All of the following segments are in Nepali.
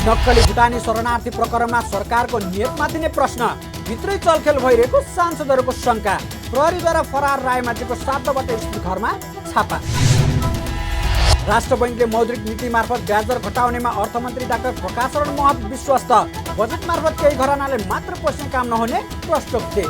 नक्कली भुटानी शरणार्थी प्रकरणमा सरकारको नियतमाथि नै प्रश्न, भित्रै चलखेल भइरहेको सांसदहरूको शङ्का। प्रहरीद्वारा फरार रायमाझीको 7 वटा स्थित घरमा छापा। राष्ट्र बैङ्कले मौद्रिक नीति मार्फत ब्याज दर घटाउनेमा अर्थमन्त्री डाक्टर प्रकाश शरण महत विश्वस्त। बजेट मार्फत केही घरानाले मात्र पस्ने काम नहुने प्रश्नोक्ति।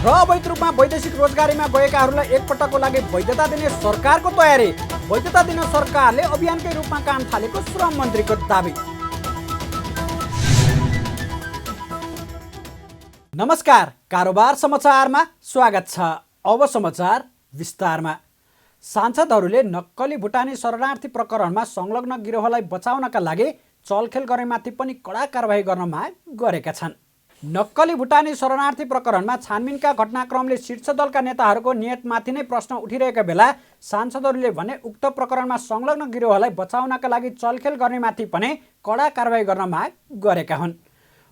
र अवैध रूपमा वैदेशिक रोजगारीमा गएकाहरूलाई एकपटकको लागि वैधता दिने सरकारको तयारी। वैधता दिन सरकारले अभियानकै रूपमा काम थालेको श्रम मन्त्रीको दाबी। नमस्कार, कारोबार समाचारमा स्वागत छ। अब समाचार विस्तारमा। सांसदहरूले नक्कली भुटानी शरणार्थी प्रकरणमा संलग्न गिरोहलाई बचाउनका लागि चलखेल गर्नेमाथि पनि कडा कारबाही गर्न माग गरेका छन्। नक्कली भुटानी शरणार्थी प्रकरणमा छानबिनका घटनाक्रमले शीर्ष दलका नेताहरूको नियतमाथि नै प्रश्न उठिरहेका बेला सांसदहरूले भने उक्त प्रकरणमा संलग्न गिरोहलाई बचाउनका लागि चलखेल गर्नेमाथि पनि कडा कारबाही गर्न माग गरेका हुन्।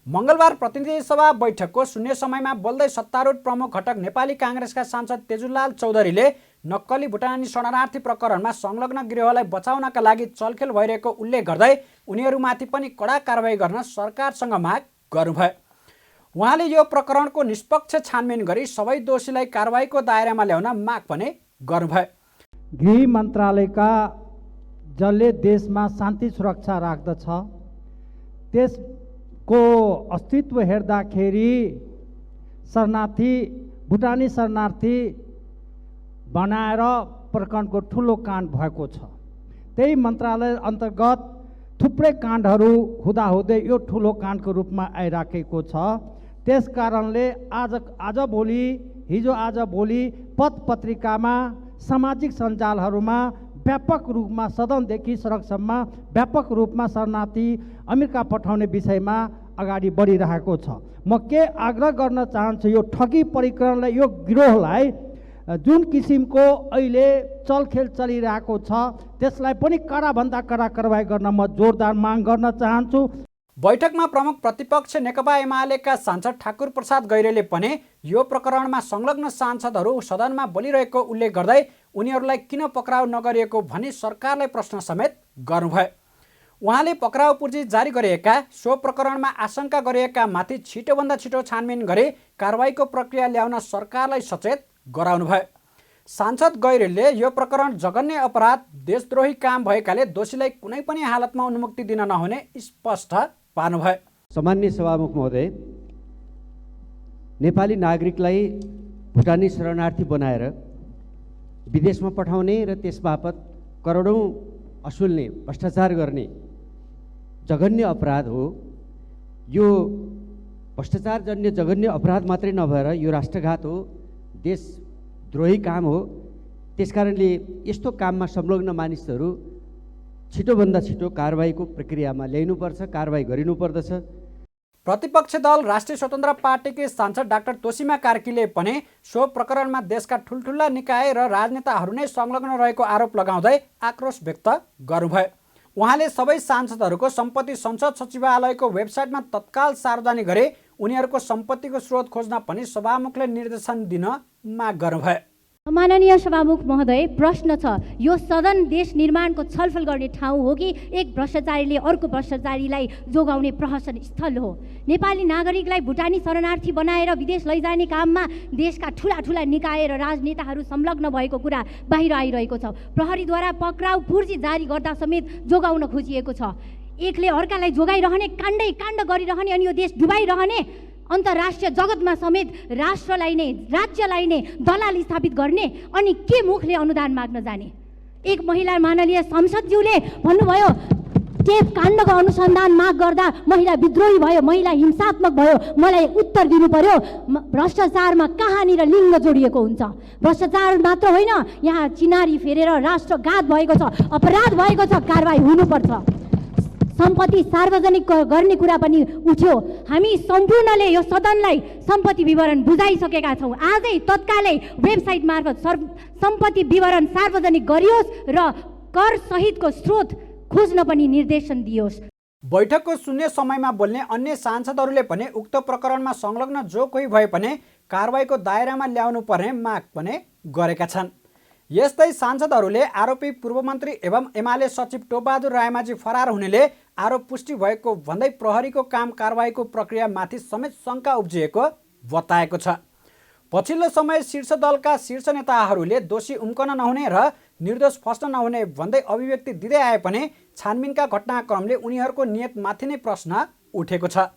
मङ्गलबार प्रतिनिधि सभा बैठकको शून्य समयमा बोल्दै सत्तारूढ प्रमुख घटक नेपाली काङ्ग्रेसका सांसद तेजुलाल चौधरीले नक्कली भुटानी शरणार्थी प्रकरणमा संलग्न गिरोहलाई बचाउनका लागि चलखेल भइरहेको उल्लेख गर्दै उनीहरूमाथि पनि कडा कारबाही गर्न सरकारसँग माग गर्नुभयो। उहाँले यो प्रकरणको निष्पक्ष छानबिन गरी सबै दोषीलाई कारबाहीको दायरामा ल्याउन माग पनि गर्नुभयो। गृह मन्त्रालयका जसले देशमा शान्ति सुरक्षा राख्दछ त्यसको अस्तित्व हेर्दाखेरि शरणार्थी भुटानी शरणार्थी बनाएर प्रकरणको ठुलो काण्ड भएको छ। त्यही मन्त्रालय अन्तर्गत थुप्रै काण्डहरू हुँदाहुँदै यो ठुलो काण्डको रूपमा आइराखेको छ। त्यस कारणले आज भोलि पत्र पत्रिकामा सामाजिक सञ्जालहरूमा व्यापक रूपमा सदनदेखि सडकसम्म व्यापक रूपमा शरणार्थी अमेरिका पठाउने विषयमा अगाडि बढिरहेको छ। म के आग्रह गर्न चाहन्छु, यो ठगी प्रकरणलाई यो गिरोहलाई जुन किसिमको अहिले चलखेल चलिरहेको छ त्यसलाई पनि कडाभन्दा कडा कारबाही गर्न म जोरदार माग गर्न चाहन्छु। बैठकमा प्रमुख प्रतिपक्ष नेकपा एमालेका सांसद ठाकुर प्रसाद गैरेले पनि यो प्रकरणमा संलग्न सांसदहरू सदनमा बोलिरहेको उल्लेख गर्दै उनीहरूलाई किन पक्राउ नगरिएको भनी सरकारलाई प्रश्न समेत गर्नुभयो। उहाँले पक्राउ पूर्जी जारी गरिएका सो प्रकरणमा आशंका गरिएका माथि छिटोभन्दा छिटो छानबिन गरी कारबाहीको प्रक्रिया ल्याउन सरकारलाई सचेत गराउनुभयो। सांसद गैरेलले यो प्रकरण जघन्य अपराध देशद्रोही काम भएकाले दोषीलाई कुनै पनि हालतमा उन्मुक्ति दिन नहुने स्पष्ट पार्नुभयो। सामान्य सभामुख महोदय, नेपाली नागरिकलाई भुटानी शरणार्थी बनाएर विदेशमा पठाउने र त्यसबापत करोडौँ असुल्ने भ्रष्टाचार गर्ने जघन्य अपराध हो। यो भ्रष्टाचारजन्य जघन्य अपराध मात्रै नभएर यो राष्ट्रघात हो, देशद्रोही काम हो। त्यसकारणले यस्तो काममा संलग्न मानिसहरू छिटोभन्दा छिटो कारबाहीको प्रक्रियामा ल्याइनुपर्छ, कारबाही गरिनुपर्दछ। प्रतिपक्ष दल राष्ट्रिय स्वतन्त्र पार्टीकी सांसद डाक्टर तोसीमा कार्कीले पनि सो प्रकरणमा देशका ठुल्ठुला निकाय र राजनेताहरू नै संलग्न रहेको आरोप लगाउँदै आक्रोश व्यक्त गर्नुभयो। उहाँले सबै सांसदहरूको सम्पत्ति संसद सचिवालयको वेबसाइटमा तत्काल सार्वजनिक गरी उनीहरूको सम्पत्तिको स्रोत खोज्न पनि सभामुखले निर्देशन दिन माग गर्नुभयो। माननीय सभामुख महोदय, प्रश्न छ, यो सदन देश निर्माणको छलफल गर्ने ठाउँ हो कि एक भ्रष्टाचारीले अर्को भ्रष्टाचारीलाई जोगाउने प्रहसन स्थल हो? नेपाली नागरिकलाई भुटानी शरणार्थी बनाएर विदेश लैजाने काममा देशका ठुला निकाय र राजनेताहरू संलग्न भएको कुरा बाहिर आइरहेको छ। प्रहरीद्वारा पक्राउ पूर्जी जारी गर्दा समेत जोगाउन खोजिएको छ। एकले अर्कालाई जोगाइरहने, काण्ड गरिरहने अनि यो देश डुबाइरहने, अन्तर्राष्ट्रिय जगतमा समेत राष्ट्रलाई नै राज्यलाई नै दलाल स्थापित गर्ने अनि के मुखले अनुदान माग्न जाने? एक महिला माननीय संसदज्यूले भन्नुभयो टेप काण्डको अनुसन्धान माग गर्दा महिला विद्रोही भयो, महिला हिंसात्मक भयो। मलाई उत्तर दिनु पर्यो, भ्रष्टाचारमा कहाँनिर लिङ्ग जोडिएको हुन्छ? भ्रष्टाचार मात्र होइन, यहाँ चिनारी फेरेर राष्ट्रघात भएको छ, अपराध भएको छ, कारबाही हुनुपर्छ। सम्पत्ति सार्वजनिक गर्ने कुरा पनि उठ्यो। हामी सम्पूर्णले यो सदनलाई सम्पत्ति विवरण बुझाइसकेका छौँ। आजै तत्कालै वेबसाइट मार्फत सम्पत्ति विवरण सार्वजनिक गरियोस् र कर सहितको स्रोत खोज्न पनि निर्देशन दियोस्। बैठकको शून्य समयमा बोल्ने अन्य सांसदहरूले पनि उक्त प्रकरणमा संलग्न जो कोही भए पनि कारबाहीको दायरामा ल्याउनु पर्ने माग पनि गरेका छन्। यस्तै सांसदहरूले आरोपी पूर्व मन्त्री एवं एमाले सचिव टोपबहादुर रायमाझी फरार हुनेले आरोप पुष्टि भएको भन्दै प्रहरीको काम कारबाहीको प्रक्रियामाथि समेत शङ्का उब्जिएको बताएको छ। पछिल्लो समय शीर्ष दलका शीर्ष नेताहरूले दोषी उम्कन नहुने र निर्दोष फस्न नहुने भन्दै अभिव्यक्ति दिँदै आए पनि छानबिनका घटनाक्रमले उनीहरूको नियतमाथि नै प्रश्न उठेको छ।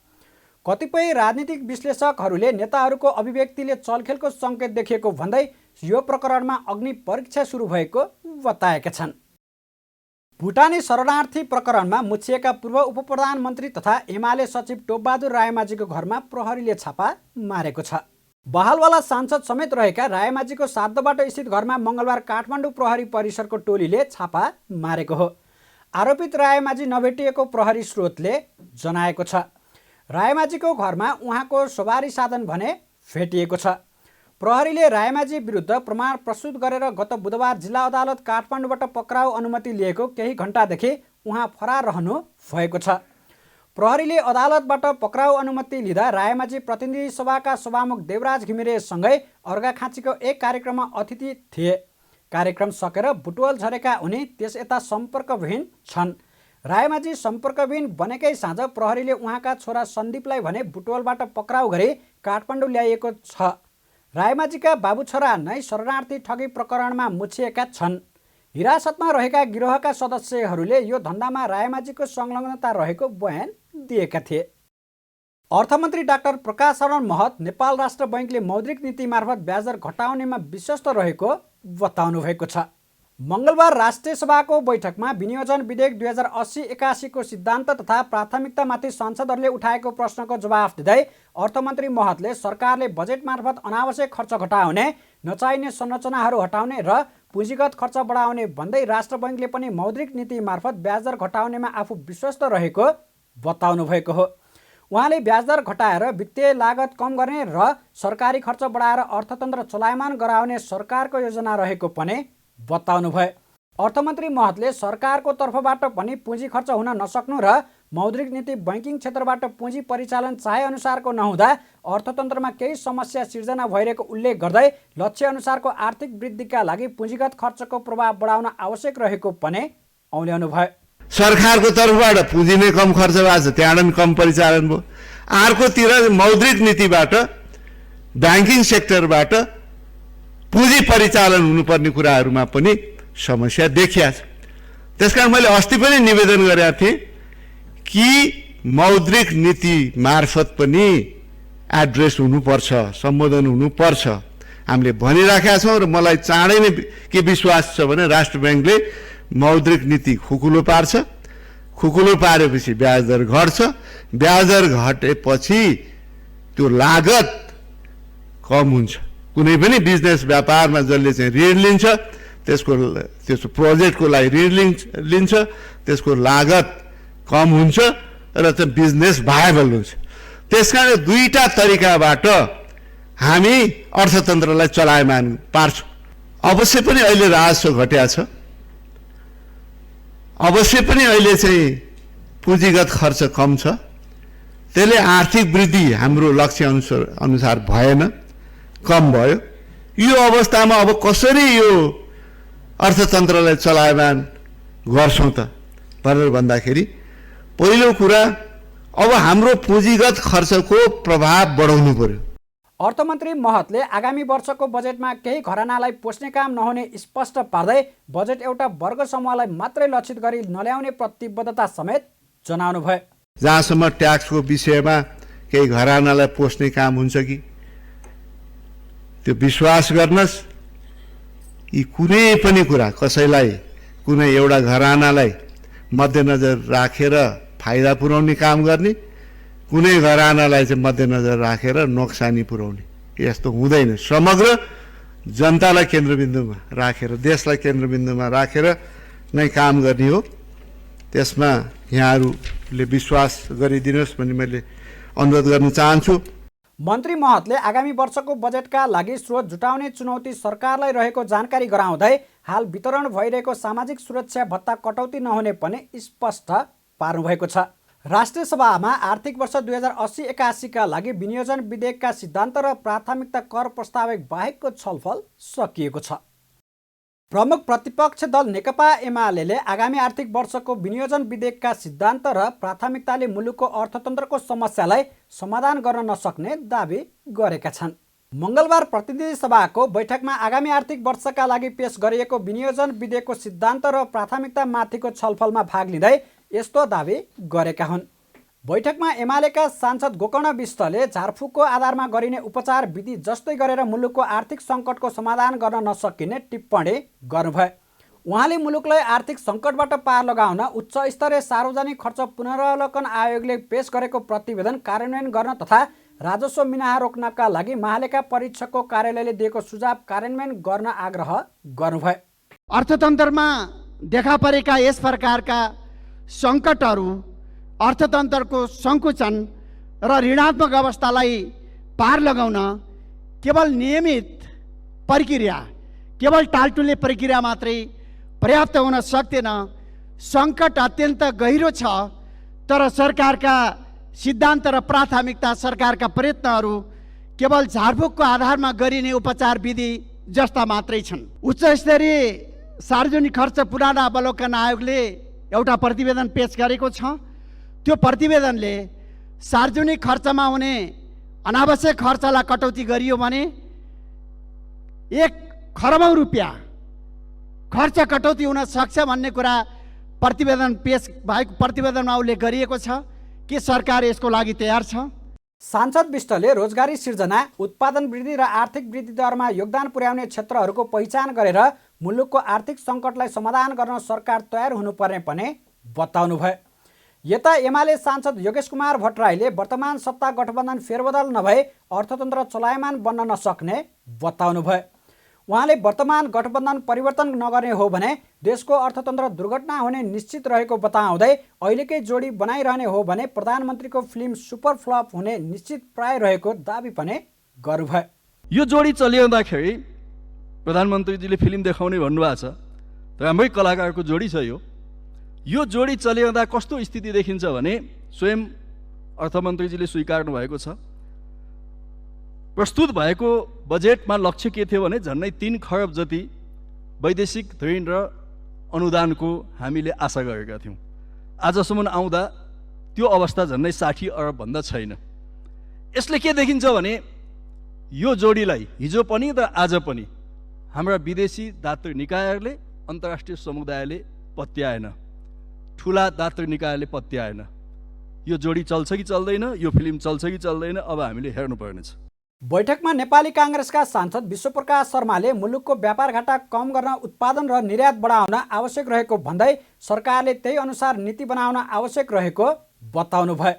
कतिपय राजनीतिक विश्लेषकहरूले नेताहरूको अभिव्यक्तिले चलखेलको सङ्केत देखिएको भन्दै यो प्रकरणमा अग्नि परीक्षा सुरु भएको बताएका छन्। भुटानी शरणार्थी प्रकरणमा मुछिएका पूर्व उपप्रधानमन्त्री तथा एमाले सचिव टोपबहादुर रायमाझीको घरमा प्रहरीले छापा मारेको छ। बहालवाला सांसद समेत रहेका रायमाझीको सातबाटो स्थित घरमा मङ्गलबार काठमाडौँ प्रहरी परिसरको टोलीले छापा मारेको हो। आरोपित रायमाझी नभेटिएको प्रहरी स्रोतले जनाएको छ। रायमाझीको घरमा उहाँको सवारी साधन भने भेटिएको छ। प्रहरीले रायमाझी विरुद्ध प्रमाण प्रस्तुत गरेर गत बुधबार जिल्ला अदालत काठमाडौँबाट पक्राउ अनुमति लिएको केही घण्टादेखि उहाँ फरार रहनु भएको छ। प्रहरीले अदालतबाट पक्राउ अनुमति लिँदा रायमाझी प्रतिनिधि सभाका सभामुख देवराज घिमिरेसँगै अर्घाखाँचीको एक कार्यक्रममा अतिथि थिए। कार्यक्रम सकेर बुटवल झरेका उनी त्यस यता सम्पर्कविहीन छन्। रायमाझी सम्पर्कविहीन बनेकै साँझ प्रहरीले उहाँका छोरा सन्दीपलाई भने बुटवलबाट पक्राउ गरी काठमाडौँ ल्याइएको छ। रायमाझीका बाबु छोरा नै शरणार्थी ठगी प्रकरणमा मुछिएका छन्। हिरासतमा रहेका गिरोहका सदस्यहरूले यो धन्दामा रायमाझीको संलग्नता रहेको बयान दिएका थिए। अर्थमन्त्री डाक्टर प्रकाश शरण महत नेपाल राष्ट्र बैङ्कले मौद्रिक नीति मार्फत ब्याजदर घटाउनेमा विश्वस्त रहेको बताउनु भएको छ। मङ्गलबार राष्ट्रिय सभाको बैठकमा विनियोजन विधेयक 2080-81 को सिद्धान्त तथा प्राथमिकतामाथि सांसदहरूले उठाएको प्रश्नको जवाफ दिँदै अर्थमन्त्री महतले सरकारले बजेट मार्फत अनावश्यक खर्च घटाउने, नचाहिने संरचनाहरू हटाउने र पुँजीगत खर्च बढाउने भन्दै राष्ट्र बैङ्कले पनि मौद्रिक नीति मार्फत ब्याजदर घटाउनेमा आफू विश्वस्त रहेको बताउनु भएको हो। उहाँले ब्याजदर घटाएर वित्तीय लागत कम गर्ने र सरकारी खर्च बढाएर अर्थतन्त्र चलायमान गराउने सरकारको योजना रहेको पनि बताउनु भयो। अर्थमन्त्री महतले सरकारको तर्फबाट पनि पुँजी खर्च हुन नसक्नु र मौद्रिक नीति बैङ्किङ क्षेत्रबाट पुँजी परिचालन चाहे अनुसारको नहुँदा अर्थतन्त्रमा केही समस्या सिर्जना भइरहेको उल्लेख गर्दै लक्ष्य अनुसारको आर्थिक वृद्धिका लागि पुँजीगत खर्चको प्रभाव बढाउन आवश्यक रहेको पनि औल्याउनु भयो। सरकारको तर्फबाट पुँजी नै कम खर्च भएको छ, त्यहाँबाट पनि कम परिचालन भयो। अर्कोतिर मौद्रिक नीतिबाट ब्याङ्किङ सेक्टरबाट पुँजी परिचालन हुनुपर्ने कुराहरूमा पनि समस्या देखिया छ। त्यसकारण मैले अस्ति पनि निवेदन गरेका थिएँ कि मौद्रिक नीति मार्फत पनि एड्रेस हुनुपर्छ, सम्बोधन हुनुपर्छ। हामीले भनिराखेका छौँ र मलाई चाँडै नै के विश्वास छ भने राष्ट्र ब्याङ्कले मौद्रिक नीति खुकुलो पार्छ। खुकुलो पारेपछि ब्याजदर घट्छ। ब्याजदर घटेपछि त्यो लागत कम हुन्छ। कुनै पनि बिजनेस व्यापारमा जसले चाहिँ ऋण लिन्छ त्यसको प्रोजेक्टको लागि ऋण लिन्छ, त्यसको लागत कम हुन्छ र त्यो बिजनेस भायबल हुन्छ। त्यसकारण दुईटा तरिकाबाट हामी अर्थतन्त्रलाई चलायमान पार्छौँ। अवश्य पनि अहिले राजस्व घट्या छ, अवश्य पनि अहिले चाहिँ पुँजीगत खर्च कम छ। त्यसले आर्थिक वृद्धि हाम्रो लक्ष्य अनुसार भएन, कम भयो। यो अवस्थामा अब कसरी यो अर्थतन्त्रलाई चलायमान गर्छौँ त भनेर भन्दाखेरि पहिलो कुरा अब हाम्रो पुँजीगत खर्चको प्रभाव बढाउनु पर्यो। अर्थमन्त्री महतले आगामी वर्षको बजेटमा केही घरानालाई पोस्ने काम नहुने स्पष्ट पार्दै बजेट एउटा वर्ग समूहलाई मात्रै लक्षित गरी नल्याउने प्रतिबद्धता समेत जनाउनु भयो। जहाँसम्म ट्याक्सको विषयमा केही घरानालाई पोस्ने काम हुन्छ कि त्यो विश्वास गर्नुहोस्, यी कुनै पनि कुरा कसैलाई कुनै एउटा घरानालाई मध्यनजर राखेर फाइदा पुर्याउने काम गर्ने, कुनै घरानालाई चाहिँ मध्यनजर राखेर नोक्सानी पुर्याउने, यस्तो हुँदैन। समग्र जनतालाई केन्द्रबिन्दुमा राखेर, देशलाई केन्द्रबिन्दुमा राखेर नै काम गर्ने हो। त्यसमा यहाँहरूले विश्वास गरिदिनुहोस् भन्ने मैले अनुरोध गर्न चाहन्छु। मन्त्री महतले आगामी वर्षको बजेटका लागि स्रोत जुटाउने चुनौती सरकारलाई रहेको जानकारी गराउँदै हाल वितरण भइरहेको सामाजिक सुरक्षा भत्ता कटौती नहुने पनि स्पष्ट पार्नुभएको छ। राष्ट्रिय सभामा आर्थिक वर्ष 2080-81 का लागि विनियोजन विधेयकका सिद्धान्त र प्राथमिकता कर प्रस्ताव बाहेकको छलफल सकिएको छ। प्रमुख प्रतिपक्ष दल नेकपा एमाले आगामी आर्थिक वर्षको विनियोजन विधेयकका सिद्धान्त र प्राथमिकताले मुलुकको अर्थतन्त्रको समस्यालाई समाधान गर्न नसक्ने दावी गरेका छन्। मङ्गलबार प्रतिनिधि सभाको बैठकमा आगामी आर्थिक वर्षका लागि पेश गरिएको विनियोजन विधेयकको सिद्धान्त र प्राथमिकता माथिको छलफलमा भाग लिँदै यस्तो दावी गरेका हुन्। बैठकमा एमालेका सांसद गोकर्ण विष्टले झारफुकको आधारमा गरिने उपचार विधि जस्तै गरेर मुलुकको आर्थिक सङ्कटको समाधान गर्न नसकिने टिप्पणी गर्नुभयो। उहाँले मुलुकलाई आर्थिक सङ्कटबाट पार लगाउन उच्च स्तरीय सार्वजनिक खर्च पुनरावलोकन आयोगले पेश गरेको प्रतिवेदन कार्यान्वयन गर्न तथा राजस्व मिनाहा रोक्नका लागि महालेखा परीक्षकको कार्यालयले दिएको सुझाव कार्यान्वयन गर्न आग्रह गर्नुभयो। अर्थतन्त्रमा देखा परेका यस प्रकारका सङ्कटहरू अर्थतन्त्रको सङ्कुचन र ऋणात्मक अवस्थालाई पार लगाउन केवल नियमित प्रक्रिया, केवल टालटुले प्रक्रिया मात्रै पर्याप्त हुन सक्दैन। सङ्कट अत्यन्त गहिरो छ, तर सरकारका सिद्धान्त र प्राथमिकता, सरकारका प्रयत्नहरू केवल झारफुकको आधारमा गरिने उपचार विधि जस्ता मात्रै छन्। उच्च स्तरीय सार्वजनिक खर्च पुनरावलोकन आयोगले एउटा प्रतिवेदन पेश गरेको छ। त्यो प्रतिवेदनले सार्वजनिक खर्चमा हुने अनावश्यक खर्चलाई कटौती गरियो भने 1 खरबौँ रुपियाँ खर्च कटौती हुन सक्छ भन्ने कुरा प्रतिवेदन पेश भएको प्रतिवेदनमा उल्लेख गरिएको छ। के सरकार यसको लागि तयार छ? सांसद विष्टले रोजगारी सिर्जना, उत्पादन वृद्धि र आर्थिक वृद्धि दरमा योगदान पुर्याउने क्षेत्रहरूको पहिचान गरेर मुलुकको आर्थिक सङ्कटलाई समाधान गर्न सरकार तयार हुनुपर्ने पनि बताउनुभयो। यता एमाले सांसद योगेश कुमार भट्टराईले वर्तमान सत्ता गठबन्धन फेरबदल नभए अर्थतन्त्र चलायमान बन्न नसक्ने बताउनुभयो। उहाँले वर्तमान गठबन्धन परिवर्तन नगर्ने हो भने देशको अर्थतन्त्र दुर्घटना हुने निश्चित रहेको बताउँदै अहिलेकै जोडी बनाइरहने हो भने प्रधानमन्त्रीको फिल्म सुपर फ्लप हुने निश्चित प्राय रहेको दावी पनि गर्नुभयो। यो जोडी चलिरहँदाखेरि प्रधानमन्त्रीजीले फिल्म देखाउने भन्नुभएको छ, राम्रै कलाकारको जोडी छ। यो जोडी चलिरहँदा कस्तो स्थिति देखिन्छ भने स्वयं अर्थमन्त्रीजीले स्वीकार्नु भएको छ, प्रस्तुत भएको बजेटमा लक्ष्य के थियो भने झन्डै 3 खरब जति वैदेशिक ऋण र अनुदानको हामीले आशा गरेका थियौँ। आजसम्म आउँदा त्यो अवस्था झन्डै 60 अरब भन्दा छैन। यसले के देखिन्छ भने यो जोडीलाई हिजो पनि र आज पनि हाम्रा विदेशी दातृ निकायहरूले, अन्तर्राष्ट्रिय समुदायले पत्याएन, ठुला दातृ निकायले पत्याएन। यो जोडी चल्छ कि चल्दैन, यो फिल्म चल्छ कि चल्दैन, अब हामीले हेर्नुपर्नेछ। बैठकमा नेपाली काङ्ग्रेसका सांसद विश्वप्रकाश शर्माले मुलुकको व्यापार घाटा कम गर्न उत्पादन र निर्यात बढाउन आवश्यक रहेको भन्दै सरकारले त्यही अनुसार नीति बनाउन आवश्यक रहेको बताउनुभयो।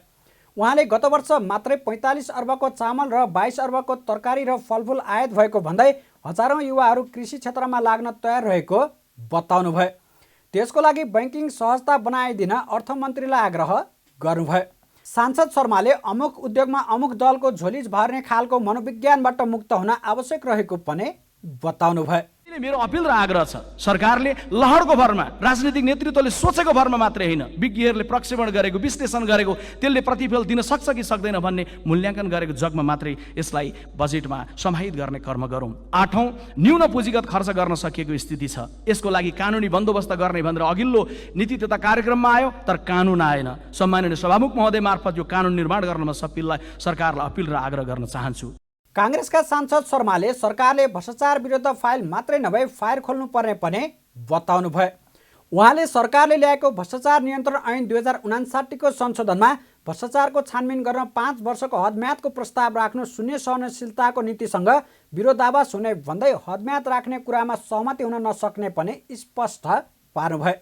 उहाँले गत वर्ष मात्रै 45 अर्बको चामल र 22 अर्बको तरकारी र फलफुल आयात भएको भन्दै हजारौँ युवाहरू कृषि क्षेत्रमा लाग्न तयार रहेको बताउनुभयो। त्यसको लागि बैंकिङ सहजता बनाइदिन अर्थमन्त्रीलाई आग्रह गर्नुभयो। सांसद शर्माले अमुक उद्योगमा अमुक दलको झोली भर्ने खालको मनोविज्ञानबाट मुक्त हुन आवश्यक रहेको पनि बताउनुभयो। मेरो अपिल र आग्रह छ, सरकारले लहरको भरमा, राजनीतिक नेतृत्वले सोचेको भरमा मात्रै होइन, विज्ञहरूले प्रक्षेपण गरेको, विश्लेषण गरेको त्यसले प्रतिफल दिन सक्छ कि सक्दैन भन्ने मूल्याङ्कन गरेको जगमा मात्रै यसलाई बजेटमा समाहित गर्ने कर्म गरौँ। 8औं न्यून पुँजीगत खर्च गर्न सकिएको स्थिति छ। यसको लागि कानुनी बन्दोबस्त गर्ने भनेर अघिल्लो नीति तथा कार्यक्रममा आयो, तर कानुन आएन। सम्माननीय सभामुख महोदय मार्फत यो कानुन निर्माण गर्नमा सरकारलाई अपिल र आग्रह गर्न चाहन्छु। काङ्ग्रेसका सांसद शर्माले सरकारले भ्रष्टाचार विरुद्ध फाइल मात्रै नभए फायर खोल्नुपर्ने पनि बताउनुभयो। उहाँले सरकारले ल्याएको भ्रष्टाचार नियन्त्रण ऐन 2059 को संशोधनमा भ्रष्टाचारको छानबिन गर्न 5 वर्षको हदम्यादको प्रस्ताव राख्नु शून्य सहनशीलताको नीतिसँग विरोधाभास हुने भन्दै हदम्याद राख्ने कुरामा सहमति हुन नसक्ने पनि स्पष्ट पार्नुभयो।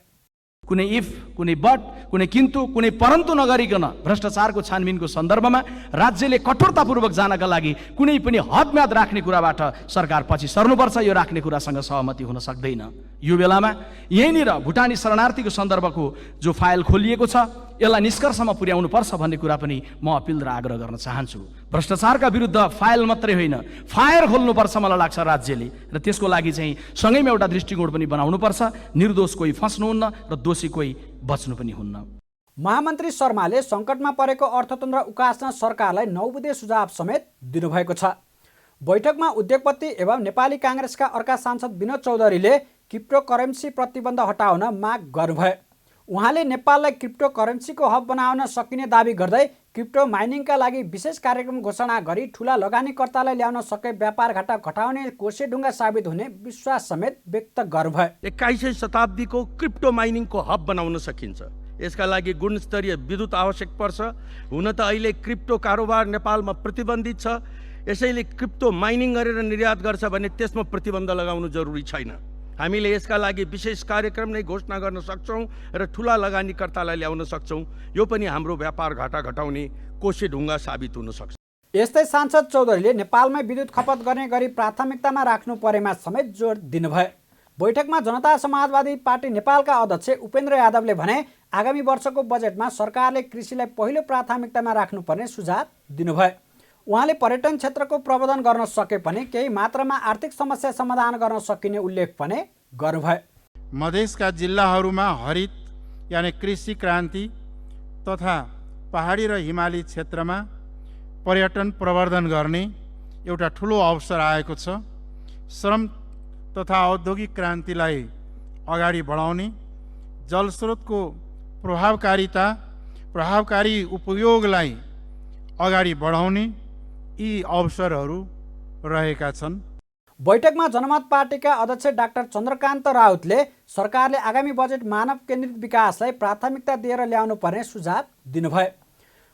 कुनै इफ, कुनै बट, कुनै किन्तु, कुनै परन्तु नगरिकन भ्रष्टाचारको छानबिनको सन्दर्भमा राज्यले कठोरतापूर्वक जानका लागि कुनै पनि हदम्याद राख्ने कुराबाट सरकार पछि सर्नुपर्छ। यो राख्ने कुरासँग सहमति हुन सक्दैन। यो बेलामा यहीँनिर भुटानी शरणार्थीको सन्दर्भको जो फाइल खोलिएको छ यसलाई निष्कर्षमा पुर्याउनु पर्छ भन्ने कुरा पनि म अपिल र आग्रह गर्न चाहन्छु। भ्रष्टाचारका विरुद्ध फाइल मात्रै होइन, फायर खोल्नुपर्छ मलाई लाग्छ राज्यले, र त्यसको लागि चाहिँ सँगैमा एउटा दृष्टिकोण पनि बनाउनुपर्छ। निर्दोष कोही फस्नुहुन्न र दोषी कोही बच्नु पनि हुन्न। महामन्त्री शर्माले सङ्कटमा परेको अर्थतन्त्र उकास्न सरकारलाई 9 बुँदे सुझाव समेत दिनुभएको छ। बैठकमा उद्योगपति एवं नेपाली काङ्ग्रेसका अर्का सांसद विनोद चौधरीले क्रिप्टो करेन्सी प्रतिबन्ध हटाउन माग गर्नुभयो। उहाँले नेपाललाई क्रिप्टो करेन्सीको हब बनाउन सकिने दावी गर्दै क्रिप्टो माइनिङका लागि विशेष कार्यक्रम घोषणा गरी ठुला लगानीकर्तालाई ल्याउन सके व्यापार घाटा घटाउने कोसेढुङ्गा साबित हुने विश्वास समेत व्यक्त गर्नुभयो। 21औं शताब्दीको क्रिप्टो माइनिङको हब बनाउन सकिन्छ। यसका लागि गुणस्तरीय विद्युत आवश्यक पर्छ। हुन त अहिले क्रिप्टो कारोबार नेपालमा प्रतिबन्धित छ। यसैले क्रिप्टो माइनिङ गरेर निर्यात गर्छ भने त्यसमा प्रतिबन्ध लगाउनु जरुरी छैन। हामीले यसका लागि विशेष कार्यक्रम नै घोषणा गर्न सक्छौँ र ठुला लगानीकर्तालाई ल्याउन सक्छौँ। यो पनि हाम्रो व्यापार घाटा घटाउने कोसेढुङ्गा साबित हुन सक्छ। यस्तै सांसद चौधरीले नेपालमै विद्युत खपत गर्ने गरी प्राथमिकतामा राख्नु परेमा समेत जोड दिनुभयो। बैठकमा जनता समाजवादी पार्टी नेपालका अध्यक्ष उपेन्द्र यादवले भने आगामी वर्षको बजेटमा सरकारले कृषिलाई पहिलो प्राथमिकतामा राख्नुपर्ने सुझाव दिनुभयो। उहाँले पर्यटन क्षेत्रको प्रबन्धन गर्न सके पनि केही मात्रामा आर्थिक समस्या समाधान गर्न सकिने उल्लेख पनि गर्नुभयो। मधेसका जिल्लाहरूमा हरित यानि कृषि क्रान्ति तथा पहाडी र हिमाली क्षेत्रमा पर्यटन प्रवर्धन गर्ने एउटा ठुलो अवसर आएको छ। श्रम तथा औद्योगिक क्रान्तिलाई अगाडि बढाउने, जलस्रोतको प्रभावकारी उपयोगलाई अगाडि बढाउने यी अवसरहरू रहेका छन्। बैठकमा जनमत पार्टीका अध्यक्ष डाक्टर चन्द्रकान्त राउतले सरकारले आगामी बजेट मानव केन्द्रित विकासलाई प्राथमिकता दिएर ल्याउनु पर्ने सुझाव दिनुभयो।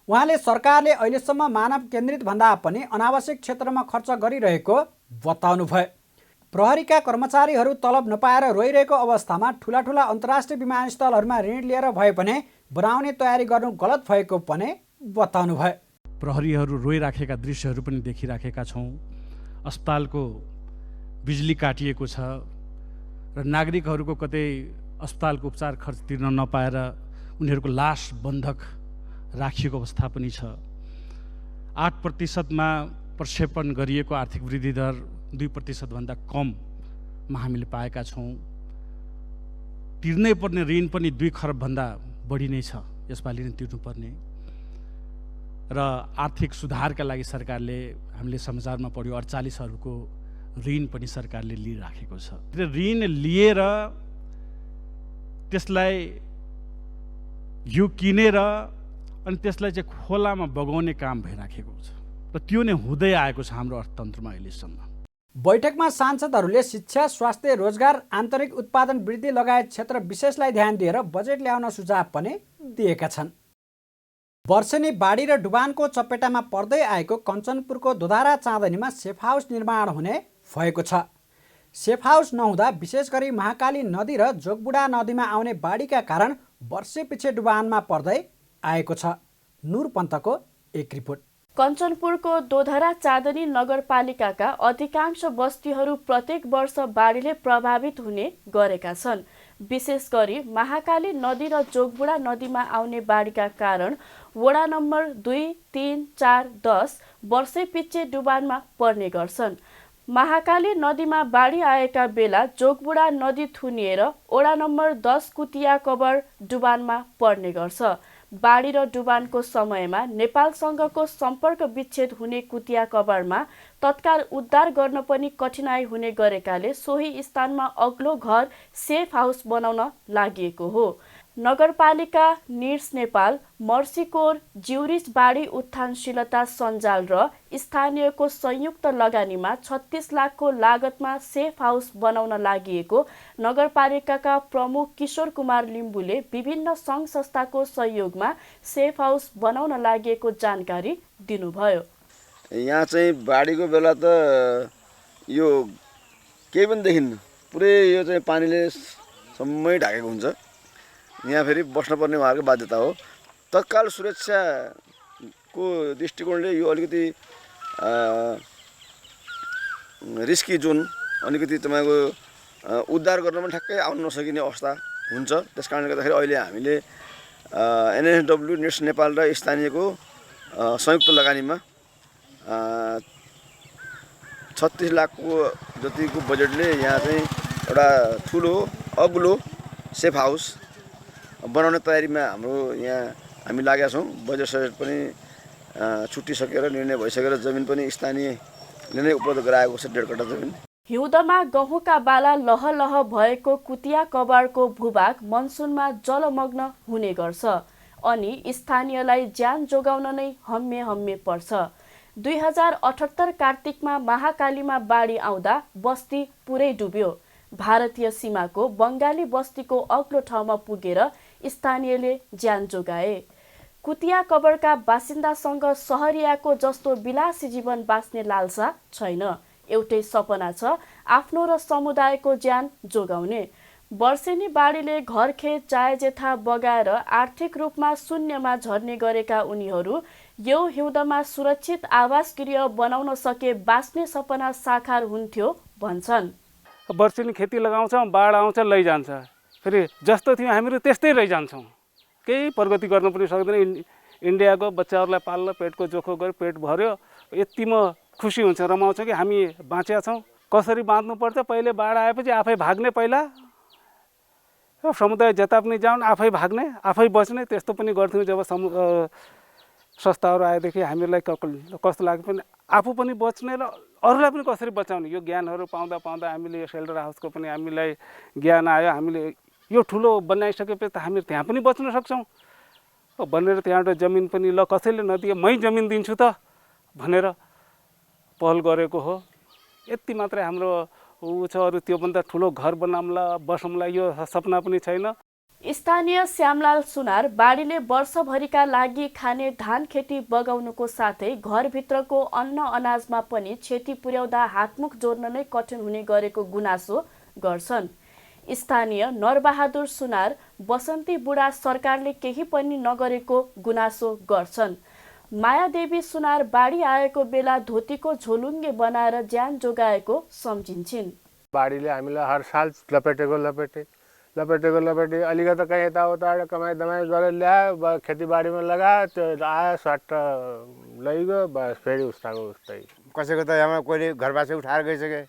उहाँले सरकारले अहिलेसम्म मानव केन्द्रित भन्दा पनि अनावश्यक क्षेत्रमा खर्च गरिरहेको बताउनुभयो। प्रहरीका कर्मचारीहरू तलब नपाएर रोइरहेको अवस्थामा ठुला अन्तर्राष्ट्रिय विमानस्थलहरूमा ऋण लिएर भए पनि बनाउने तयारी गर्नु गलत भएको पनि बताउनुभयो। प्रहरीहरू रोइराखेका दृश्यहरू पनि देखिराखेका छौँ। अस्पतालको बिजुली काटिएको छ र नागरिकहरूको कतै अस्पतालको उपचार खर्च तिर्न नपाएर उनीहरूको लास बन्धक राखिएको अवस्था पनि छ। 8%मा प्रक्षेपण गरिएको आर्थिक वृद्धि दर 2%भन्दा कममा हामीले पाएका छौँ। तिर्नै पर्ने ऋण पनि 2 खरबभन्दा बढी नै छ, यसपालि नै तिर्नुपर्ने। र आर्थिक सुधारका लागि सरकारले हामीले समाचारमा पढ्यो 48 अरबको ऋण पनि सरकारले लिइराखेको छ। ऋण लिएर त्यसलाई यो किनेर अनि त्यसलाई चाहिँ खोलामा बगाउने काम भइराखेको छ र त्यो नै हुँदै आएको छ हाम्रो अर्थतन्त्रमा अहिलेसम्म। बैठकमा सांसदहरूले शिक्षा, स्वास्थ्य, रोजगार, आन्तरिक उत्पादन वृद्धि लगायत क्षेत्र विशेषलाई ध्यान दिएर बजेट ल्याउन सुझाव पनि दिएका छन्। वर्षेनी बाढी र डुबानको चपेटामा पर्दै आएको कञ्चनपुरको दोधारा चाँदनीमा सेफ हाउस निर्माण हुने भएको छ। सेफ हाउस नहुँदा विशेष गरी महाकाली नदी र जोगबुढा नदीमा आउने बाढीका कारण वर्षेपछि डुबानमा पर्दै आएको छ। नुर पन्तको एक रिपोर्ट। कञ्चनपुरको दोधरा चाँदनी नगरपालिकाका अधिकांश बस्तीहरू प्रत्येक वर्ष बाढीले प्रभावित हुने गरेका छन्। विशेष गरी महाकाली नदी र जोगबुढा नदीमा आउने बाढीका कारण वडा नम्बर 2, 3, 4, 10 वर्षैपिच्छे डुबानमा पर्ने गर्छन्। महाकाली नदीमा बाढी आएका बेला जोगबुढा नदी थुनिएर वडा नम्बर 10 कुतिया कबर डुबानमा पर्ने गर्छ। बाढी र डुबानको समयमा नेपालसँगको सम्पर्क विच्छेद हुने कुतिया कबरमा तत्काल उद्धार गर्न पनि कठिनाई हुने गरेकाले सोही स्थानमा अग्लो घर सेफ हाउस बनाउन लागि हो। नगरपालिका, निड्स नेपाल, मर्सीकोर, ज्युरिच बाढी उत्थानशीलता सञ्जाल र स्थानीयको संयुक्त लगानीमा 36 लाखको लागतमा सेफ हाउस बनाउन लागि नगरपालिकाका प्रमुख किशोर कुमार लिम्बुले विभिन्न सङ्घ संस्थाको सहयोगमा सेफ हाउस बनाउन लागि जानकारी दिनुभयो। यहाँ चाहिँ बाढीको बेला त यो केही पनि देखिन्न, पुरै यो चाहिँ पानीले सम्मै ढाकेको हुन्छ। यहाँ फेरि बस्नुपर्ने उहाँहरूको बाध्यता हो। तत्काल सुरक्षाको दृष्टिकोणले यो अलिकति रिस्की जोन, अलिकति तपाईँको उद्धार गर्न पनि ठ्याक्कै आउन नसकिने अवस्था हुन्छ। त्यस कारणले गर्दाखेरि अहिले हामीले एनएसडब्ल्यू, निड्स नेपाल र स्थानीयको संयुक्त लगानीमा 36 लाखको जतिको बजेटले यहाँ चाहिँ एउटा ठुलो अग्लो सेफ हाउस बनाउने तयारीमा हामी लागेका छौँ। बजेट सजेट पनि छुट्टिसकेर निर्णय भइसकेर जमिन पनि स्थानीयले नै उपलब्ध गराएको छ 1.5 कट्ठा जमिन। हिउँदमा गहुँका बाला लहलह भएको कुतिया कबाडको भूभाग मनसुनमा जलमग्न हुने गर्छ अनि स्थानीयलाई ज्यान जोगाउन नै हम्मे हम्मे पर्छ। 2078 कार्तिकमा महाकालीमा बाढी आउँदा बस्ती पुरै डुब्यो। भारतीय सीमाको बङ्गाली बस्तीको अग्लो ठाउँमा पुगेर स्थानीयले ज्यान जोगाए। कुतिया कबरका बासिन्दासँग सहरियाको जस्तो विलासी जीवन बाँच्ने लालसा छैन। एउटै सपना छ आफ्नो र समुदायको ज्यान जोगाउने। वर्षेनी बाढीले घरखेत जायजेथा बगाएर आर्थिक रूपमा शून्यमा झर्ने गरेका उनीहरू यो हिउँदमा सुरक्षित आवास गृह बनाउन सके बाँच्ने सपना साकार हुन्थ्यो भन्छन्। वर्षेनी खेती लगाउँछौँ, बाढ आउँछ लैजान्छ, फेरि जस्तो थियौँ हामीहरू त्यस्तै रहिजान्छौँ। केही प्रगति गर्न पनि सक्दैन। इन्डियाको बच्चाहरूलाई पाल्न पेटको जोखो गऱ्यो, पेट भर्यो, यति म खुसी हुन्छ, रमाउँछ कि हामी बाँचेका छौँ। कसरी बाँच्नुपर्छ, पहिले बाढ आएपछि आफै भाग्ने, पहिला समुदाय जता पनि जाउँ आफै भाग्ने आफै बच्ने, त्यस्तो पनि गर्थ्यौँ। जब संस्थाहरू आएदेखि हामीलाई कस्तो लाग्यो पनि आफू पनि बच्ने र अरूलाई पनि कसरी बचाउने यो ज्ञानहरू पाउँदा पाउँदा हामीले यो सेल्टर हाउसको पनि हामीलाई ज्ञान आयो। हामीले यो ठुलो बनाइसकेपछि त हामी त्यहाँ पनि बच्न सक्छौँ भनेर त्यहाँबाट जमिन पनि ल कसैले नदिए मै जमिन दिन्छु त भनेर पहल गरेको हो। यति मात्रै हाम्रो ऊ छ, अरू त्योभन्दा ठुलो घर बनाउँला बसौँला यो सपना पनि छैन। स्थानीय श्यामलाल सुनार बाढीले वर्षभरिका लागि खाने धान खेती बगाउनुको साथै घरभित्रको अन्न अनाजमा पनि क्षति पुर्याउँदा हातमुख जोड्न नै कठिन हुने गरेको गुनासो गर्छन्। स्थानीय नरबहादुर सुनार बसन्ती बुढा सरकारले केही पनि नगरेको गुनासो गर्छन्। मायादेवी सुनार बाढी आएको बेला धोतीको झोलुङ्गे बनाएर ज्यान जोगाएको सम्झिन्छन्। बाढीले हामीलाई हर साल लपेटे अलिकति कहीँ यताउता कमाइ दमाई गरेर ल्यायो, खेतीबाडीमा लगायो, त्यो आयो सट्ट लैगयो, बस फेरि उस्ताको उस्तै। कसैको त यहाँ कोहीले घरबासी उठाएर गइसके,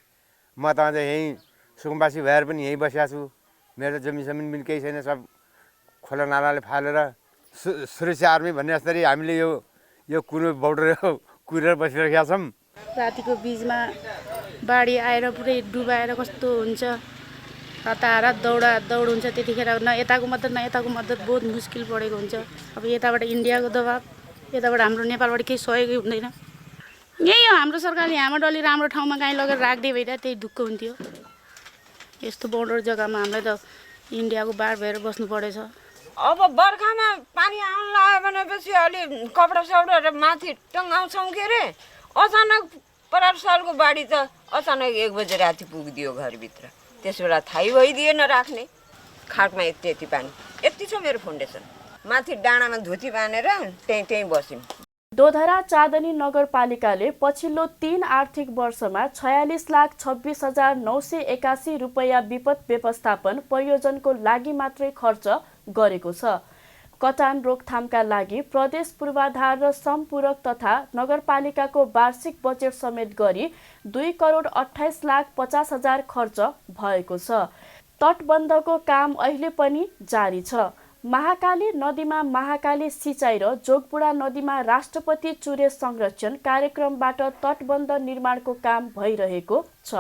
म त अझै यहीँ सुकुम्बासी भएर पनि यहीँ बसिया छु। मेरो त जमिन पनि केही छैन, सब खोला नालाले फालेर सुरक्षा आर्मी भन्ने जस्तै हामीले यो कुरो बोर्डर कुरेर बसिरहेका छौँ। रातिको बिचमा बाढी आएर पुरै डुबाएर कस्तो हुन्छ, हतार दौड हुन्छ। त्यतिखेर न यताको मद्दत न यताको मद्दत बहुत मुस्किल परेको हुन्छ। अब यताबाट इन्डियाको दबाब, यताबाट हाम्रो नेपालबाट केही सहयोगै हुँदैन। यही हो हाम्रो सरकारले यहाँबाट अलि राम्रो ठाउँमा काहीँ लगेर राख्दै भइरह त्यही ढुक्क हुन्थ्यो। यस्तो बोर्डर जग्गामा हामीलाई त इन्डियाको बाढ भएर बस्नु परेछ। अब बर्खामा पानी आउनु लाग्यो भनेपछि अलि कपडा सपडा माथि टङ्गाउँछौँ के अरे, अचानक परार सालको बाढी त अचानक 1 बजे राति पुगिदियो घरभित्र। त्यस बेला थाहै भइदिएन राख्ने, खाटमा यति पानी यति छ मेरो फाउन्डेसन, माथि डाँडामा धोती बाँधेर त्यहीँ बस्यौँ। दोधरा चाँदनी नगरपालिकाले पछिल्लो 3 आर्थिक वर्षमा 46,26,981 रुपैयाँ विपद व्यवस्थापन प्रयोजनको लागि मात्रै खर्च गरेको छ। कटान रोकथामका लागि प्रदेश पूर्वाधार र सम्पूरक तथा नगरपालिकाको वार्षिक बजेट समेत गरी 2,28,50,000 खर्च भएको छ। तटबन्धको काम अहिले पनि जारी छ। महाकाली नदीमा महाकाली सिँचाइ र जोगबुढा नदीमा राष्ट्रपति चुरे संरक्षण कार्यक्रमबाट तटबन्ध निर्माणको काम भइरहेको छ।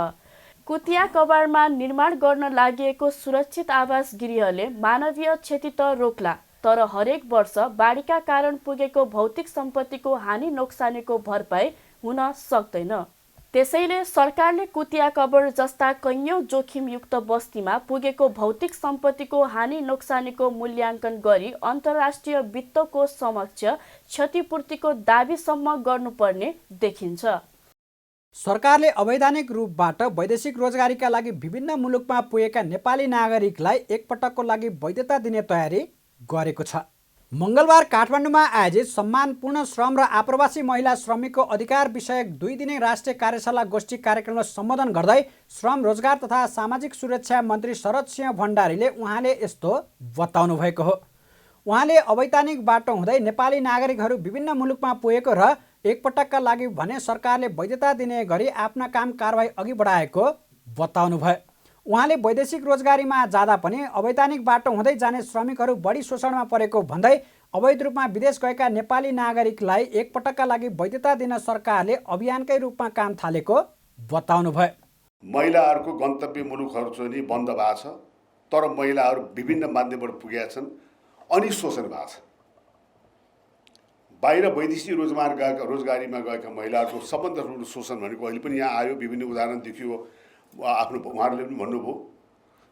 कुतिया कबाडमा निर्माण गर्न लागि सुरक्षित आवास गृहले मानवीय क्षति त रोक्ला, तर हरेक वर्ष बाढीका कारण पुगेको भौतिक सम्पत्तिको हानि नोक्सानीको भरपाई हुन सक्दैन। त्यसैले सरकारले कुतिया कबर जस्ता कैयौं जोखिमयुक्त बस्तीमा पुगेको भौतिक सम्पत्तिको हानि नोक्सानीको मूल्याङ्कन गरी अन्तर्राष्ट्रिय वित्त कोष समक्ष क्षतिपूर्तिको दाबीसम्म गर्नुपर्ने देखिन्छ। सरकारले अवैधानिक रूपबाट वैदेशिक रोजगारीका लागि विभिन्न मुलुकमा पुगेका नेपाली नागरिकलाई एकपटकको लागि वैधता दिने तयारी गरेको छ। मङ्गलबार काठमाडौँमा आयोजित सम्मानपूर्ण श्रम र आप्रवासी महिला श्रमिकको अधिकार विषयक 2 दिने राष्ट्रिय कार्यशाला गोष्ठी कार्यक्रमलाई सम्बोधन गर्दै श्रम रोजगार तथा सामाजिक सुरक्षा मन्त्री शरद सिंह भण्डारीले उहाँले यस्तो बताउनु भएको हो। उहाँले अवैधानिक बाटो हुँदै नेपाली नागरिकहरू विभिन्न मुलुकमा पुगेको र एकपटकका लागि भने सरकारले वैधता दिने गरी आफ्ना काम कारबाही अघि बढाएको बताउनु भयो। उहाँले वैदेशिक रोजगारीमा जाँदा पनि अवैधानिक बाटो हुँदै जाने श्रमिकहरू बढी शोषणमा परेको भन्दै अवैध रूपमा विदेश गएका नेपाली नागरिकलाई एकपटकका लागि वैधता दिन सरकारले अभियानकै रूपमा काम थालेको बताउनु भयो। महिलाहरूको गन्तव्य मुलुकहरू चाहिँ नि बन्द भएको छ, तर महिलाहरू विभिन्न माध्यमबाट पुगेका छन् अनि शोषण भएको छ। बाहिर वैदेशिक रोजगारीमा गएका महिलाहरूको सबभन्दा ठुलो शोषण भनेको अहिले पनि यहाँ आयो, विभिन्न उदाहरण देखियो, आफ्नो उहाँहरूले पनि भन्नुभयो।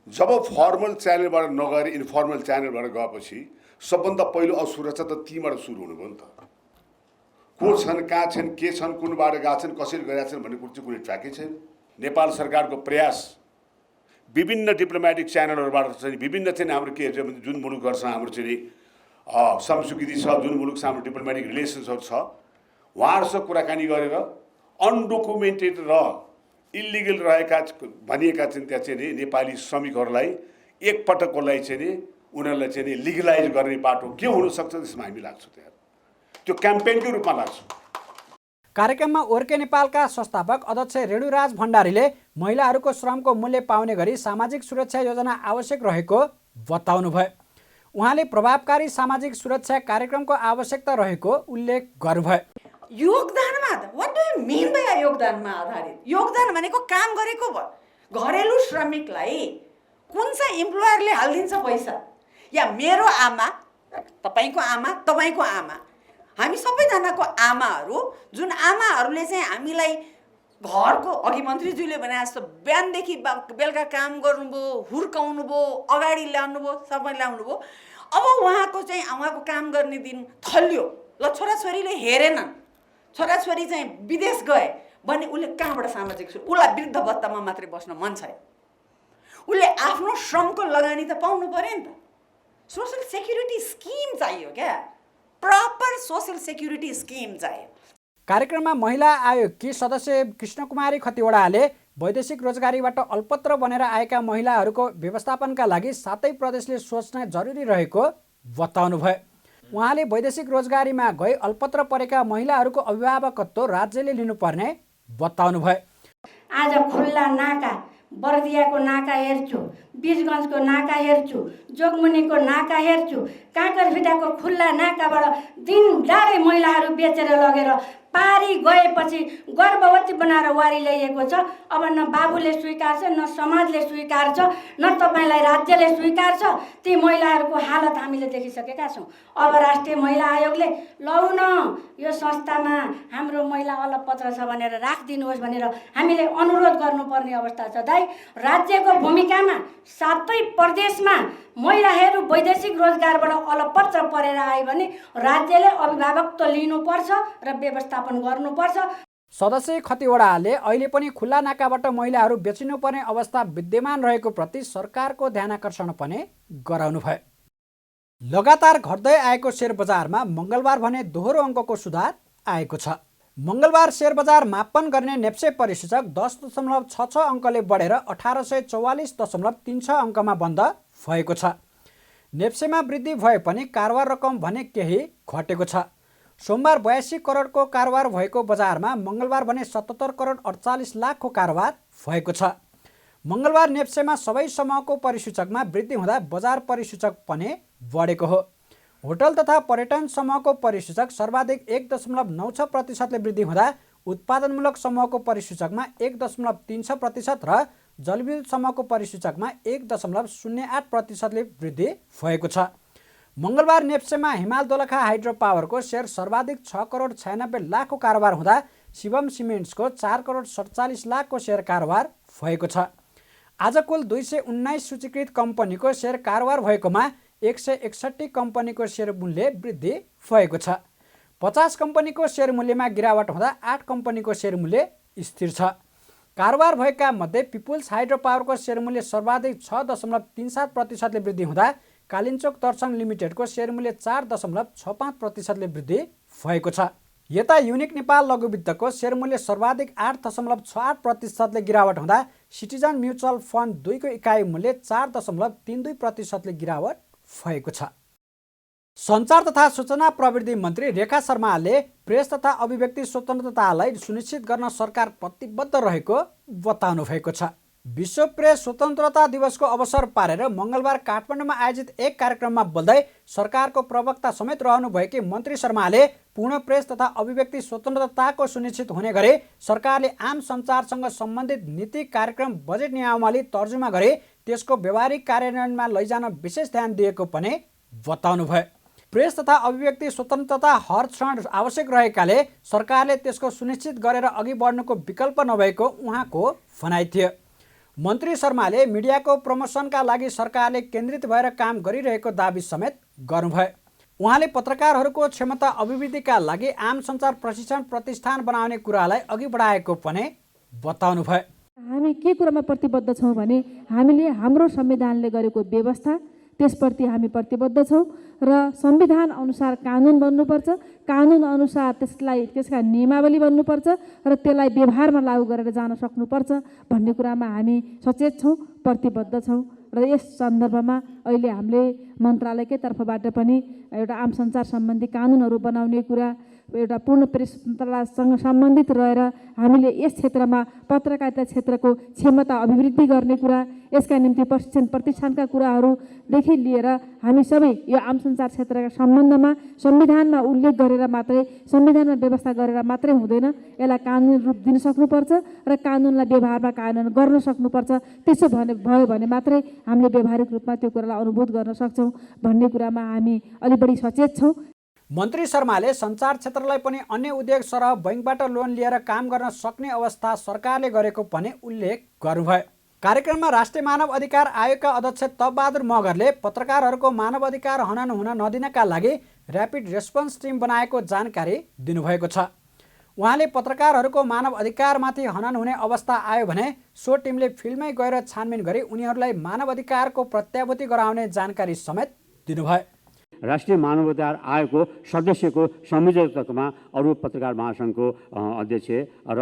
जब फर्मल च्यानलबाट नगएर इन्फर्मल च्यानलबाट गएपछि सबभन्दा पहिलो असुरक्षा त तीबाट सुरु हुनुभयो नि त। को छन्, कहाँ छन्, के छन्, कुन बाटो गएको छन्, कसरी गरेका छन् भन्ने कुरो चाहिँ कुनै ट्र्याकै छैन। नेपाल सरकारको प्रयास विभिन्न डिप्लोमेटिक च्यानलहरूबाट चाहिँ विभिन्न चाहिँ हाम्रो के जुन मुलुकहरूसँग हाम्रो चाहिँ संस्कृति छ, जुन मुलुकसँग हाम्रो डिप्लोमेटिक रिलेसन्सहरू छ, उहाँहरूसँग कुराकानी गरेर अनडोकुमेन्टेड र इलिगल रहेका भनिएका चाहिँ त्यहाँ चाहिँ नेपाली श्रमिकहरूलाई एकपटकको लागि चाहिँ नि उनीहरूलाई चाहिँ लिगलाइज गर्ने बाटो के हुनसक्छ त्यसमा हामी लाग्छौँ। त्यहाँ त्यो क्याम्पेनको रूपमा लाग्छौँ। कार्यक्रममा ओर्के नेपालका संस्थापक अध्यक्ष रेणुराज भण्डारीले महिलाहरूको श्रमको मूल्य पाउने गरी सामाजिक सुरक्षा योजना आवश्यक रहेको बताउनुभयो। उहाँले प्रभावकारी सामाजिक सुरक्षा कार्यक्रमको आवश्यकता रहेको उल्लेख गर्नुभयो। योगदानमा what do you mean by योगदानमा आधारित? योगदान भनेको काम गरेको भयो। घरेलु श्रमिकलाई कुन चाहिँ इम्प्लोयरले हालिदिन्छ पैसा? या मेरो आमा, तपाईको आमा, तपाईको आमा, हामी सबैजनाको आमाहरू, जुन आमाहरूले चाहिँ हामीलाई घरको अघि मन्त्रीज्यूले भने जस्तो बिहानदेखि बेलुका काम गर्नुभयो, हुर्काउनु भयो, अगाडि ल्याउनुभयो, सबै ल्याउनु भयो। अब उहाँको चाहिँ उहाँको काम गर्ने दिन थल्यो, ल छोराछोरीले हेरेनन्, छोराछोरी चाहिँ विदेश गए भने उसले कहाँबाट सामाजिक सुरक्षा? उसलाई वृद्ध भत्तामा मात्रै बस्न मन छ, उसले आफ्नो श्रमको लगानी त पाउनु पर्यो नि त। सोसल सेक्युरिटी स्किम चाहियो क्या, प्रपर सोसल सेक्युरिटी स्किम चाहियो। कार्यक्रममा महिला आयोगकी सदस्य कृष्णकुमारी खतिवडाले वैदेशिक रोजगारीबाट अल्पत्र बनेर आएका महिलाहरूको व्यवस्थापनका लागि 7 प्रदेशले सोच्न जरुरी रहेको बताउनुभयो। उहाँले वैदेशिक रोजगारीमा गई अल्पत्र परेका महिलाहरूको अभिभावकत्व राज्यले लिनुपर्ने बताउनुभयो। आज खुल्ला नाका, बर्दियाको नाका हेर्छु, बीरगञ्जको नाका हेर्छु, जोगमुनिको नाका हेर्छु, काँकरभिटाको खुल्ला नाकाबाट दिनदाडै महिलाहरू बेचेर लगेर पारी गएपछि गर्भवती बनाएर वारी ल्याइएको छ। अब न बाबुले स्वीकार छ, न समाजले स्वीकार छ, न तपाईँलाई राज्यले स्वीकार छ। ती महिलाहरूको हालत हामीले देखिसकेका छौँ। अब राष्ट्रिय महिला आयोगले लौ न यो संस्थामा हाम्रो महिला अलपत्र छ भनेर राखिदिनुहोस् भनेर हामीले अनुरोध गर्नुपर्ने अवस्था छ। दाइ, राज्यको भूमिकामा 7 प्रदेशमा महिलाहरू वैदेशिक रोजगारबाट अलपत्र परेर आए भने राज्यले अभिभावकत्व लिनुपर्छ र व्यवस्थापन गर्नुपर्छ। सदस्य खतिवडाले अहिले पनि खुल्ला नाकाबाट महिलाहरू बेचिनुपर्ने अवस्था विद्यमान रहेको प्रति सरकारको ध्यानाकर्षण पनि गराउनुभयो। लगातार घट्दै आएको शेयर बजारमा मङ्गलबार भने दोहोरो अङ्कको सुधार आएको छ। मङ्गलबार शेयर बजार मापन गर्ने नेप्से परिसूचक 10.66 अङ्कले बढेर 1844.36 अङ्कमा बन्द भएको छ। नेप्सेमा वृद्धि भए पनि कारोबार रकम भने केही घटेको छ। सोमबार 82 करोडको कारोबार भएको बजारमा मङ्गलबार भने 77 करोड 48 लाखको कारोबार भएको छ। मङ्गलबार नेप्सेमा सबै समूहको परिसूचकमा वृद्धि हुँदा बजार परिसूचक पनि बढेको हो। होटल तथा पर्यटन समूहको परिसूचक सर्वाधिक 1.96% वृद्धि हुँदा उत्पादनमूलक समूहको परिसूचकमा 1.36% र जलविद्युत समूहको परिसूचकमा 1.08% वृद्धि भएको छ। मङ्गलबार नेप्सेमा हिमाल दोलखा हाइड्रो पावरको सेयर सर्वाधिक 6 करोड 96 लाखको कारोबार हुँदा शिवम सिमेन्ट्सको 4 करोड 47 लाखको सेयर कारोबार भएको छ। आज कुल 219 सूचीकृत कम्पनीको सेयर कारोबार भएकोमा 161 कम्पनीको सेयर मूल्य वृद्धि भएको छ। 50 कम्पनीको सेयर मूल्यमा गिरावट हुँदा 8 कम्पनीको सेयर मूल्य स्थिर छ। कारोबार भएका मध्ये पिपुल्स हाइड्रो पावरको सेयर मूल्य सर्वाधिक 6.37% वृद्धि हुँदा कालिन्चोक दर्शन लिमिटेडको सेयर मूल्य 4.65% वृद्धि भएको छ। यता युनिक नेपाल लघुवित्तको सेयर मूल्य सर्वाधिक 8.68% गिरावट हुँदा सिटिजन म्युचुअल फन्ड 2 को इकाइ मूल्य 4.32% गिरावट भएको छ। सञ्चार तथा सूचना प्रविधि मन्त्री रेखा शर्माले प्रेस तथा अभिव्यक्ति स्वतन्त्रतालाई सुनिश्चित गर्न सरकार प्रतिबद्ध रहेको बताउनु भएको छ। विश्व प्रेस स्वतन्त्रता दिवसको अवसर पारेर मङ्गलबार काठमाडौँमा आयोजित एक कार्यक्रममा बोल्दै सरकारको प्रवक्ता समेत रहनुभएकी मन्त्री शर्माले पूर्ण प्रेस तथा अभिव्यक्ति स्वतन्त्रताको सुनिश्चित हुने गरी सरकारले आम सञ्चारसँग सम्बन्धित नीति कार्यक्रम बजेट नियमावली तर्जुमा गरी त्यसको व्यावहारिक कार्यान्वयनमा लैजान विशेष ध्यान दिएको पनि बताउनुभयो। प्रेस तथा अभिव्यक्ति स्वतन्त्रता हर क्षण आवश्यक रहेकाले सरकारले त्यसको सुनिश्चित गरेर अघि बढ्नुको विकल्प नभएको उहाँको भनाइ थियो। मन्त्री शर्माले मिडियाको प्रमोसनका लागि सरकारले केन्द्रित भएर काम गरिरहेको दाबी समेत गर्नुभयो। उहाँले पत्रकारहरूको क्षमता अभिवृद्धिका लागि आम सञ्चार प्रशिक्षण प्रतिष्ठान बनाउने कुरालाई अघि बढाएको पनि बताउनुभयो। हामी के कुरामा प्रतिबद्ध छौँ भने हामीले हाम्रो संविधानले गरेको व्यवस्था त्यसप्रति हामी प्रतिबद्ध छौँ र संविधान अनुसार कानुन बन्नुपर्छ, कानुन अनुसार त्यसका नियमावली बन्नुपर्छ र त्यसलाई व्यवहारमा लागू गरेर जान सक्नुपर्छ भन्ने कुरामा हामी सचेत छौँ, प्रतिबद्ध छौँ र यस सन्दर्भमा अहिले हामीले मन्त्रालयकै तर्फबाट पनि एउटा आम सञ्चार सम्बन्धी कानुनहरू बनाउने कुरा, एउटा पूर्ण प्रेस स्वतन्त्रतासँग सम्बन्धित रहेर हामीले यस क्षेत्रमा पत्रकारिता क्षेत्रको क्षमता अभिवृद्धि गर्ने कुरा, यसका निम्ति प्रशिक्षण प्रतिष्ठानका कुराहरूदेखि लिएर हामी सबै यो आम सञ्चार क्षेत्रका सम्बन्धमा संविधानमा उल्लेख गरेर मात्रै, संविधानमा व्यवस्था गरेर मात्रै हुँदैन, यसलाई कानुनी रूप दिन सक्नुपर्छ र कानुनलाई व्यवहारमा कार्यान्वयन गर्न सक्नुपर्छ। त्यसो भयो भने मात्रै हामीले व्यावहारिक रूपमा त्यो कुरालाई अनुभूत गर्न सक्छौँ भन्ने कुरामा हामी अलि बढी सचेत छौँ। मन्त्री शर्माले सञ्चार क्षेत्रलाई पनि अन्य उद्योग सरह बैङ्कबाट लोन लिएर काम गर्न सक्ने अवस्था सरकारले गरेको पनि उल्लेख गर्नुभयो। कार्यक्रममा राष्ट्रिय मानव अधिकार आयोगका अध्यक्ष तपबहादुर मगरले पत्रकारहरूको मानव अधिकार हनन हुन नदिनका लागि ऱ्यापिड रेस्पोन्स टिम बनाएको जानकारी दिनुभएको छ। उहाँले पत्रकारहरूको मानव अधिकारमाथि हनन हुने अवस्था आयो भने सो टिमले फिल्डमै गएर छानबिन गरी उनीहरूलाई मानव अधिकारको प्रत्याभूति गराउने जानकारी समेत दिनुभयो। राष्ट्रिय मानवाधिकार आयोगको सदस्यको संयोजकत्वमा अरू पत्रकार महासङ्घको अध्यक्ष र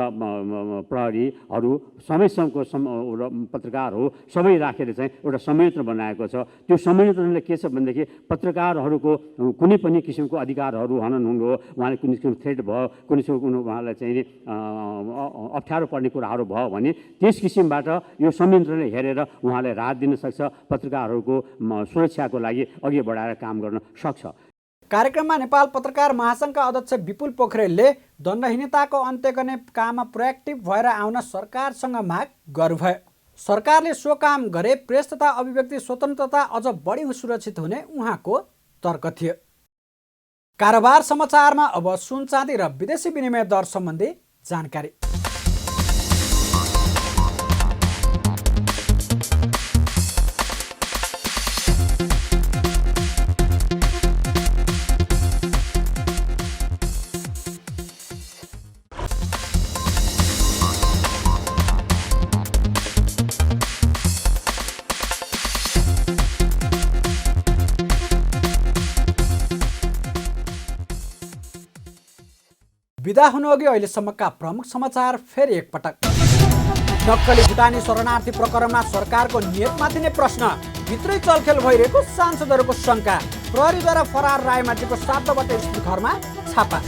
प्रहरीहरू समयसम्मको पत्रकारहरू सबै राखेर चाहिँ एउटा संयन्त्र बनाएको छ। त्यो संयन्त्रले के छ भनेदेखि पत्रकारहरूको कुनै पनि किसिमको अधिकारहरू हनन हुनु हो, उहाँले कुनै किसिमको थ्रेट भयो, कुनै किसिमको उहाँलाई चाहिँ अप्ठ्यारो पर्ने कुराहरू भयो भने त्यस किसिमबाट यो संयन्त्रले हेरेर उहाँलाई राहत दिन सक्छ, पत्रकारहरूको सुरक्षाको लागि अघि बढाएर काम गर्न सक्छ। कार्यक्रममा नेपाल पत्रकार महासङ्घका अध्यक्ष विपुल पोखरेलले दण्डहीनताको अन्त्य गर्ने काममा प्रोएक्टिभ भएर आउन सरकारसँग माग गर्नुभयो। सरकारले सो काम गरे प्रेस तथा अभिव्यक्ति स्वतन्त्रता अझ बढी सुरक्षित हुने उहाँको तर्क थियो। कारोबार समाचारमा अब सुन चाँदी र विदेशी विनिमय दर सम्बन्धी जानकारी। बिदा हुनुअघि अहिलेसम्मका प्रमुख समाचार फेरि एकपटक। नक्कली भुटानी शरणार्थी प्रकरणमा सरकारको नियतमाथि नै प्रश्न, भित्रै चलखेल भइरहेको सांसदहरूको शङ्का। प्रहरीद्वारा फरार रायमाझीको 7 वटा स्थित घरमा छापा।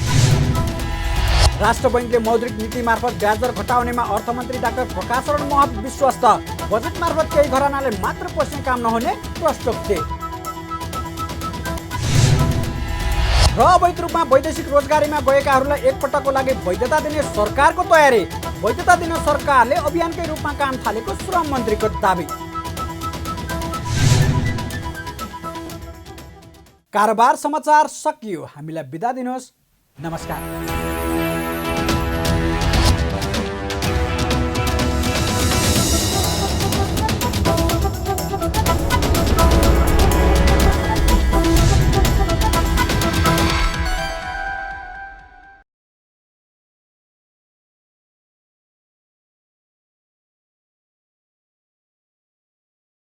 राष्ट्र बैङ्कले मौद्रिक नीति मार्फत ब्याज दर घटाउनेमा अर्थमन्त्री डाक्टर प्रकाश शरण महत विश्वस्त। बजेट मार्फत केही घरानाले मात्र पोस्ने काम नहुने प्रश्नोक्ति। र अवैध रूपमा वैदेशिक रोजगारीमा गएकाहरूलाई एकपटकको लागि वैधता दिने सरकारको तयारी। वैधता दिन सरकारले अभियानकै रूपमा काम थालेको श्रम मन्त्रीको दाबी। कारोबार समाचार सकियो। हामीलाई बिदा दिनुहोस्। नमस्कार।